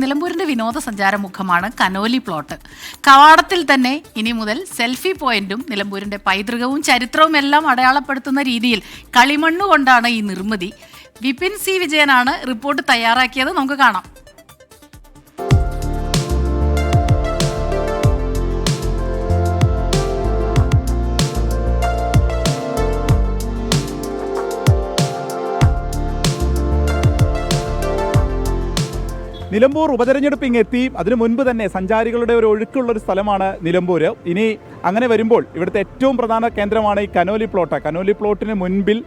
നിലമ്പൂരിന്റെ വിനോദസഞ്ചാര മുഖമാണ് Conolly plot. കവാടത്തിൽ തന്നെ ഇനി മുതൽ സെൽഫി പോയിന്റും നിലമ്പൂരിന്റെ പൈതൃകവും ചരിത്രവും എല്ലാം അടയാളപ്പെടുത്തുന്ന രീതിയിൽ കളിമണ്ണുകൊണ്ടാണ് ഈ നിർമ്മിതി. വിപിൻ സി വിജയനാണ് റിപ്പോർട്ട് തയ്യാറാക്കിയത്. നമുക്ക് കാണാം. നിലമ്പൂർ ഉപതെരഞ്ഞെടുപ്പ് ഇങ്ങെത്തി. അതിനു മുൻപ് തന്നെ സഞ്ചാരികളുടെ ഒരു ഒഴുക്കുള്ളൊരു സ്ഥലമാണ് നിലമ്പൂർ. ഇനി അങ്ങനെ വരുമ്പോൾ ഇവിടുത്തെ ഏറ്റവും പ്രധാന കേന്ദ്രമാണ് ഈ കനോലി പ്ലോട്ട്. കനോലി പ്ലോട്ടിന് മുൻപിൽ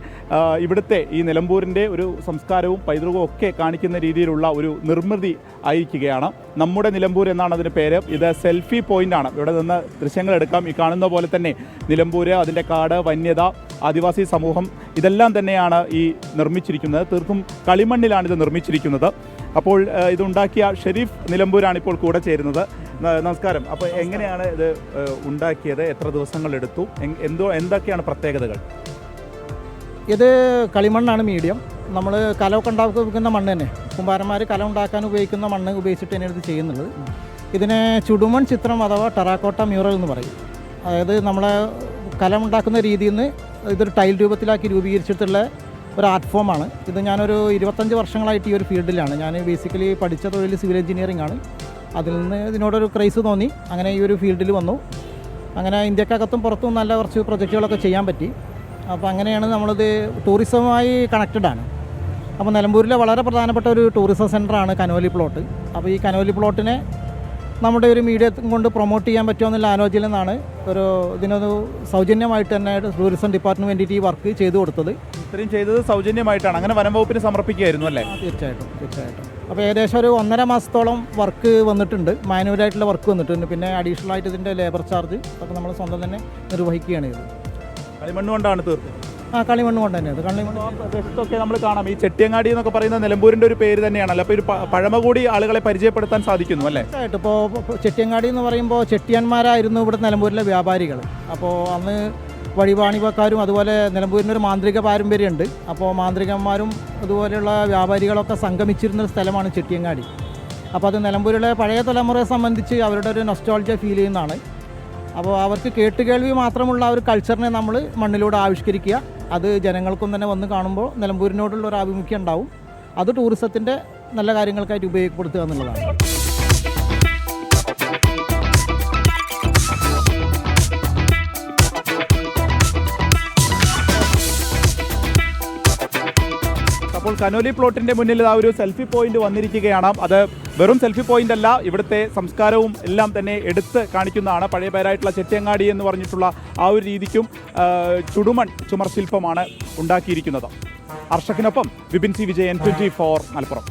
ഇവിടുത്തെ ഈ നിലമ്പൂരിൻ്റെ ഒരു സംസ്കാരവും പൈതൃകവും ഒക്കെ കാണിക്കുന്ന രീതിയിലുള്ള ഒരു നിർമ്മിതി ആയിരിക്കുകയാണ്. നമ്മുടെ നിലമ്പൂർ എന്നാണ് അതിന് പേര്. ഇത് സെൽഫി പോയിൻ്റാണ്. ഇവിടെ നിന്ന് ദൃശ്യങ്ങൾ എടുക്കാം. ഈ കാണുന്ന പോലെ തന്നെ നിലമ്പൂർ, അതിൻ്റെ കാട്, വന്യത, ആദിവാസി സമൂഹം, ഇതെല്ലാം തന്നെയാണ് ഈ നിർമ്മിച്ചിരിക്കുന്നത്. തീർത്തും കളിമണ്ണിലാണിത് നിർമ്മിച്ചിരിക്കുന്നത്. അപ്പോൾ ഇതുണ്ടാക്കിയ ഷെരീഫ് നിലമ്പൂരാണ് ഇപ്പോൾ കൂടെ ചേരുന്നത്. നമസ്കാരം. അപ്പോൾ എങ്ങനെയാണ് ഇത് ഉണ്ടാക്കിയത്? എത്ര ദിവസങ്ങളെടുത്തു? എന്തൊക്കെയാണ് പ്രത്യേകതകൾ? ഇത് കളിമണ്ണാണ്, മീഡിയം. നമ്മൾ കലമൊക്കെ ഉണ്ടാക്കുന്ന മണ്ണ് തന്നെ, കുമ്പാരന്മാർ കലം ഉണ്ടാക്കാൻ ഉപയോഗിക്കുന്ന മണ്ണ് ഉപയോഗിച്ചിട്ട് തന്നെയാണ് ഇത് ചെയ്യുന്നത്. ഇതിനെ ചുടുമൺ ചിത്രം അഥവാ ടെറാക്കോട്ട മ്യൂറൽ എന്ന് പറയും. അതായത് നമ്മളെ കലം ഉണ്ടാക്കുന്ന രീതിയിൽ നിന്ന് ഇതൊരു ടൈൽ രൂപത്തിലാക്കി രൂപീകരിച്ചിട്ടുള്ള ഒരു ആർട്ട് ഫോമാണ്. ഇത് ഞാനൊരു 25 വർഷങ്ങളായിട്ട് ഈ ഒരു ഫീൽഡിലാണ്. ഞാൻ ബേസിക്കലി പഠിച്ച തൊഴിൽ സിവിൽ എഞ്ചിനീയറിംഗ് ആണ്. അതിൽ നിന്ന് ഇതിനോടൊരു ക്രൈസ് തോന്നി. അങ്ങനെ ഈ ഒരു ഫീൽഡിൽ വന്നു. അങ്ങനെ ഇന്ത്യക്കകത്തും പുറത്തും നല്ല കുറച്ച് പ്രൊജക്റ്റുകളൊക്കെ ചെയ്യാൻ പറ്റി. അപ്പോൾ അങ്ങനെയാണ് നമ്മളിത് ടൂറിസവുമായി കണക്റ്റഡ് ആണ്. അപ്പോൾ നിലമ്പൂരിലെ വളരെ പ്രധാനപ്പെട്ട ഒരു ടൂറിസം സെൻ്ററാണ് കനോലി പ്ലോട്ട്. അപ്പോൾ ഈ കനോലി പ്ലോട്ടിനെ നമ്മുടെ ഒരു മീഡിയ കൊണ്ട് പ്രൊമോട്ട് ചെയ്യാൻ പറ്റുമെന്നുള്ള ആലോചനയിൽ നിന്നാണ് ഇതിനൊരു സൗജന്യമായിട്ട് തന്നെ ടൂറിസം ഡിപ്പാർട്ട്മെൻറ്റ് വേണ്ടിയിട്ട് ഈ വർക്ക് ചെയ്തു കൊടുത്തത്. ഇത്രയും ചെയ്തത് സൗജന്യമായിട്ടാണ്. അങ്ങനെ വനം വകുപ്പിന് സമർപ്പിക്കുകയായിരുന്നു അല്ലേ? തീർച്ചയായിട്ടും. അപ്പോൾ ഏകദേശം ഒരു 1.5 മാസത്തോളം വർക്ക് വന്നിട്ടുണ്ട്. മാനുവലായിട്ടുള്ള വർക്ക് വന്നിട്ടുണ്ട്. പിന്നെ അഡീഷണൽ ആയിട്ട് ഇതിൻ്റെ ലേബർ ചാർജ് ഒക്കെ നമ്മൾ സ്വന്തം തന്നെ നിർവഹിക്കുകയാണ് ഇത്. കളിമണ്ണ് കൊണ്ടാണ് തീർച്ചയായും. കളിമണ്ണ് കൊണ്ട് തന്നെ. പ്രദേശത്തൊക്കെ നമ്മൾ കാണാം, ഈ ചെട്ടിയങ്ങാടി എന്നൊക്കെ പറയുന്ന നിലമ്പൂരിൻ്റെ ഒരു പേര് തന്നെയാണല്ലോ. അപ്പോൾ ഒരു പഴമ കൂടി ആളുകളെ പരിചയപ്പെടുത്താൻ സാധിക്കുന്നു അല്ലേ? തീർച്ചയായിട്ടും. ഇപ്പോൾ ചെട്ടിയങ്ങാടി എന്ന് പറയുമ്പോൾ ചെട്ടിയന്മാരായിരുന്നു ഇവിടെ നിലമ്പൂരിലെ വ്യാപാരികൾ. അപ്പോൾ അന്ന് വഴിവാണിഭക്കാരും അതുപോലെ നിലമ്പൂരിനൊരു മാന്ത്രിക പാരമ്പര്യമുണ്ട്. അപ്പോൾ മാന്ത്രികന്മാരും അതുപോലെയുള്ള വ്യാപാരികളൊക്കെ സംഗമിച്ചിരുന്നൊരു സ്ഥലമാണ് ചെട്ടിയങ്ങാടി. അപ്പോൾ അത് നിലമ്പൂരിലെ പഴയ തലമുറയെ സംബന്ധിച്ച് അവരുടെ ഒരു നൊസ്റ്റാൾജിയ ഫീൽ ചെയ്യുന്നതാണ്. അപ്പോൾ അവർക്ക് കേട്ടുകേൾവി മാത്രമുള്ള ഒരു കൾച്ചറിനെ നമ്മൾ മണ്ണിലൂടെ ആവിഷ്കരിക്കുക. അത് ജനങ്ങൾക്കും തന്നെ വന്ന് കാണുമ്പോൾ നിലമ്പൂരിനോടുള്ള ഒരു ആഭിമുഖ്യം ഉണ്ടാവും. അത് ടൂറിസത്തിൻ്റെ നല്ല കാര്യങ്ങൾക്കായിട്ട് ഉപയോഗപ്പെടുത്തുക എന്നുള്ളതാണ്. അപ്പോൾ കനോലി പ്ലോട്ടിൻ്റെ മുന്നിൽ ആ ഒരു സെൽഫി പോയിന്റ് വന്നിരിക്കുകയാണ്. അത് വെറും സെൽഫി പോയിന്റ് അല്ല, ഇവിടുത്തെ സംസ്കാരവും എല്ലാം തന്നെ എടുത്ത് കാണിക്കുന്നതാണ്. പഴയ പേരായിട്ടുള്ള ചെട്ടിയങ്ങാടി എന്ന് പറഞ്ഞിട്ടുള്ള ആ ഒരു രീതിക്കും ചുടുമൺ ചുമർ ശില്പമാണ് ഉണ്ടാക്കിയിരിക്കുന്നത്. അർഷക്കിനൊപ്പം വിപിൻ സി വിജയൻ, 24 മലപ്പുറം.